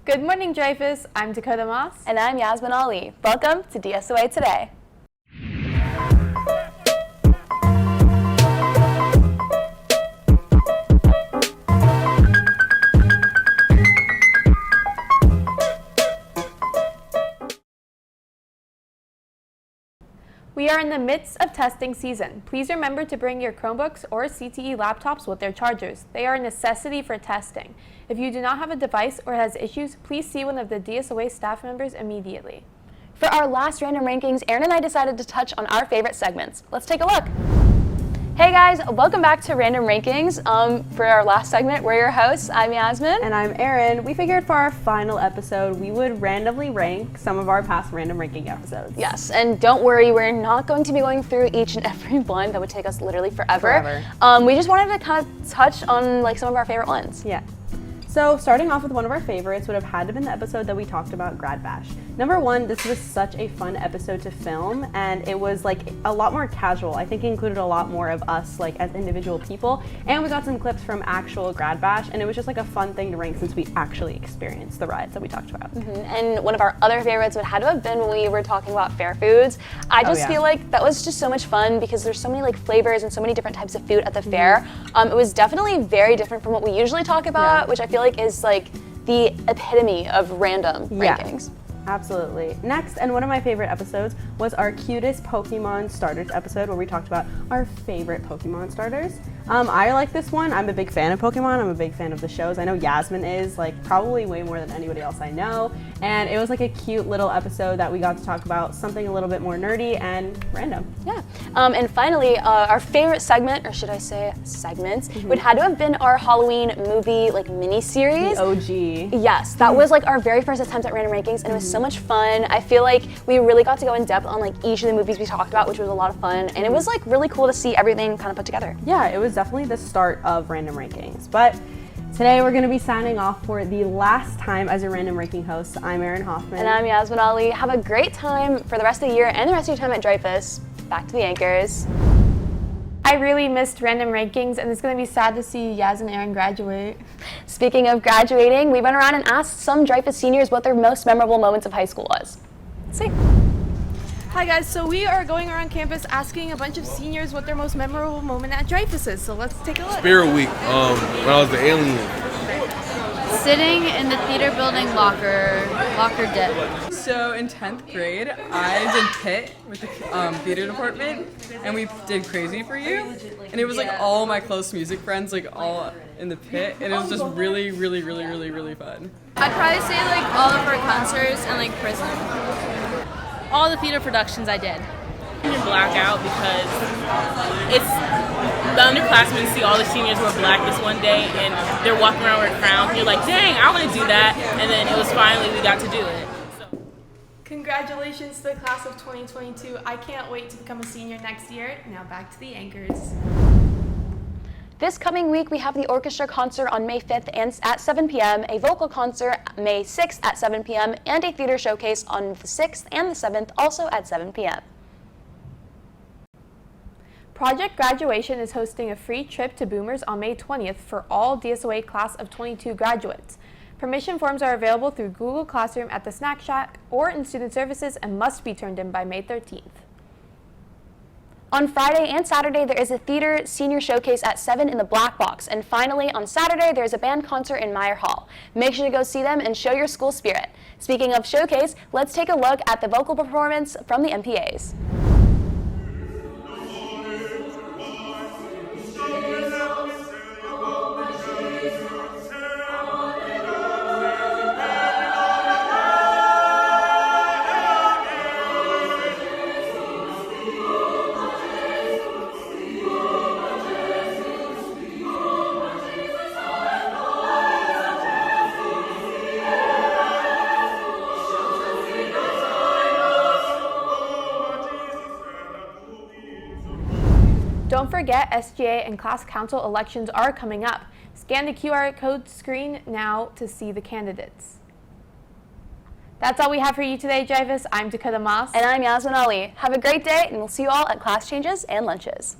Good morning, Dreyfus. I'm Dakota Moss. And I'm Yasmin Ali. Welcome to DSOA Today. We are in the midst of testing season. Please remember to bring your Chromebooks or CTE laptops with their chargers. They are a necessity for testing. If you do not have a device or has issues, please see one of the DSOA staff members immediately. For our last random rankings, Erin and I decided to touch on our favorite segments. Let's take a look. Hey guys, welcome back to Random Rankings. For our last segment, we're your hosts. I'm Yasmin. And I'm Erin. We figured for our final episode, we would randomly rank some of our past random ranking episodes. Yes, and don't worry, we're not going to be going through each and every one. That would take us literally forever. We just wanted to kind of touch on some of our favorite ones. Yeah. So starting off with one of our favorites would have had to have been the episode that we talked about, Grad Bash. Number one, this was such a fun episode to film, and it was a lot more casual. I think it included a lot more of us as individual people, and we got some clips from actual Grad Bash, and it was just a fun thing to rank since we actually experienced the rides that we talked about. And one of our other favorites would have to have been when we were talking about fair foods. I just feel like that was just so much fun because there's so many flavors and so many different types of food at the fair. It was definitely very different from what we usually talk about, which I feel like is the epitome of random rankings. Absolutely. Next, and one of my favorite episodes, was our cutest Pokemon starters episode where we talked about our favorite Pokemon starters. I like this one. I'm a big fan of Pokemon. I'm a big fan of the shows. I know Yasmin is, probably way more than anybody else I know. And it was a cute little episode that we got to talk about something a little bit more nerdy and random. Yeah. And finally, our favorite segment, or should I say segments, would have to have been our Halloween movie mini-series. The OG. Yes, that was our very first attempt at random rankings, and it was so much fun. I feel like we really got to go in depth on each of the movies we talked about, which was a lot of fun, and it was really cool to see everything kind of put together. Yeah, it was definitely the start of random rankings. But today we're going to be signing off for the last time as a random ranking host. I'm Erin Hoffman. And I'm Yasmin Ali. Have a great time for the rest of the year and the rest of your time at Dreyfus. Back to the anchors. I really missed random rankings, and it's going to be sad to see Yaz and Erin graduate. Speaking of graduating, we went around and asked some Dreyfus seniors what their most memorable moments of high school was. Let's see. Hi guys, so we are going around campus asking a bunch of seniors what their most memorable moment at Dreyfus is. So let's take a look. Spirit Week, when I was the alien. Sitting in the theater building locker dead. So in 10th grade, I did pit with the theater department, and we did Crazy for You, and it was all my close music friends all in the pit, and it was just really, really, really, really, really fun. I'd probably say all of our concerts and Prison. All the theater productions I did. You black out because it's the underclassmen see all the seniors who are black this one day and they're walking around with crowns and you're like, dang, I want to do that, and then it was finally we got to do it. So. Congratulations to the class of 2022. I can't wait to become a senior next year. Now back to the anchors. This coming week, we have the orchestra concert on May 5th and at 7 p.m., a vocal concert May 6th at 7 p.m., and a theater showcase on the 6th and the 7th, also at 7 p.m. Project Graduation is hosting a free trip to Boomers on May 20th for all DSOA Class of 22 graduates. Permission forms are available through Google Classroom at the Snack Shack or in Student Services and must be turned in by May 13th. On Friday and Saturday, there is a theater senior showcase at 7 in the Black Box. And finally, on Saturday, there's a band concert in Meyer Hall. Make sure to go see them and show your school spirit. Speaking of showcase, let's take a look at the vocal performance from the MPAs. Don't forget, SGA and class council elections are coming up. Scan the QR code screen now to see the candidates. That's all we have for you today, Dreyfus. I'm Dakota Moss. And I'm Yasmin Ali. Have a great day, and we'll see you all at class changes and lunches.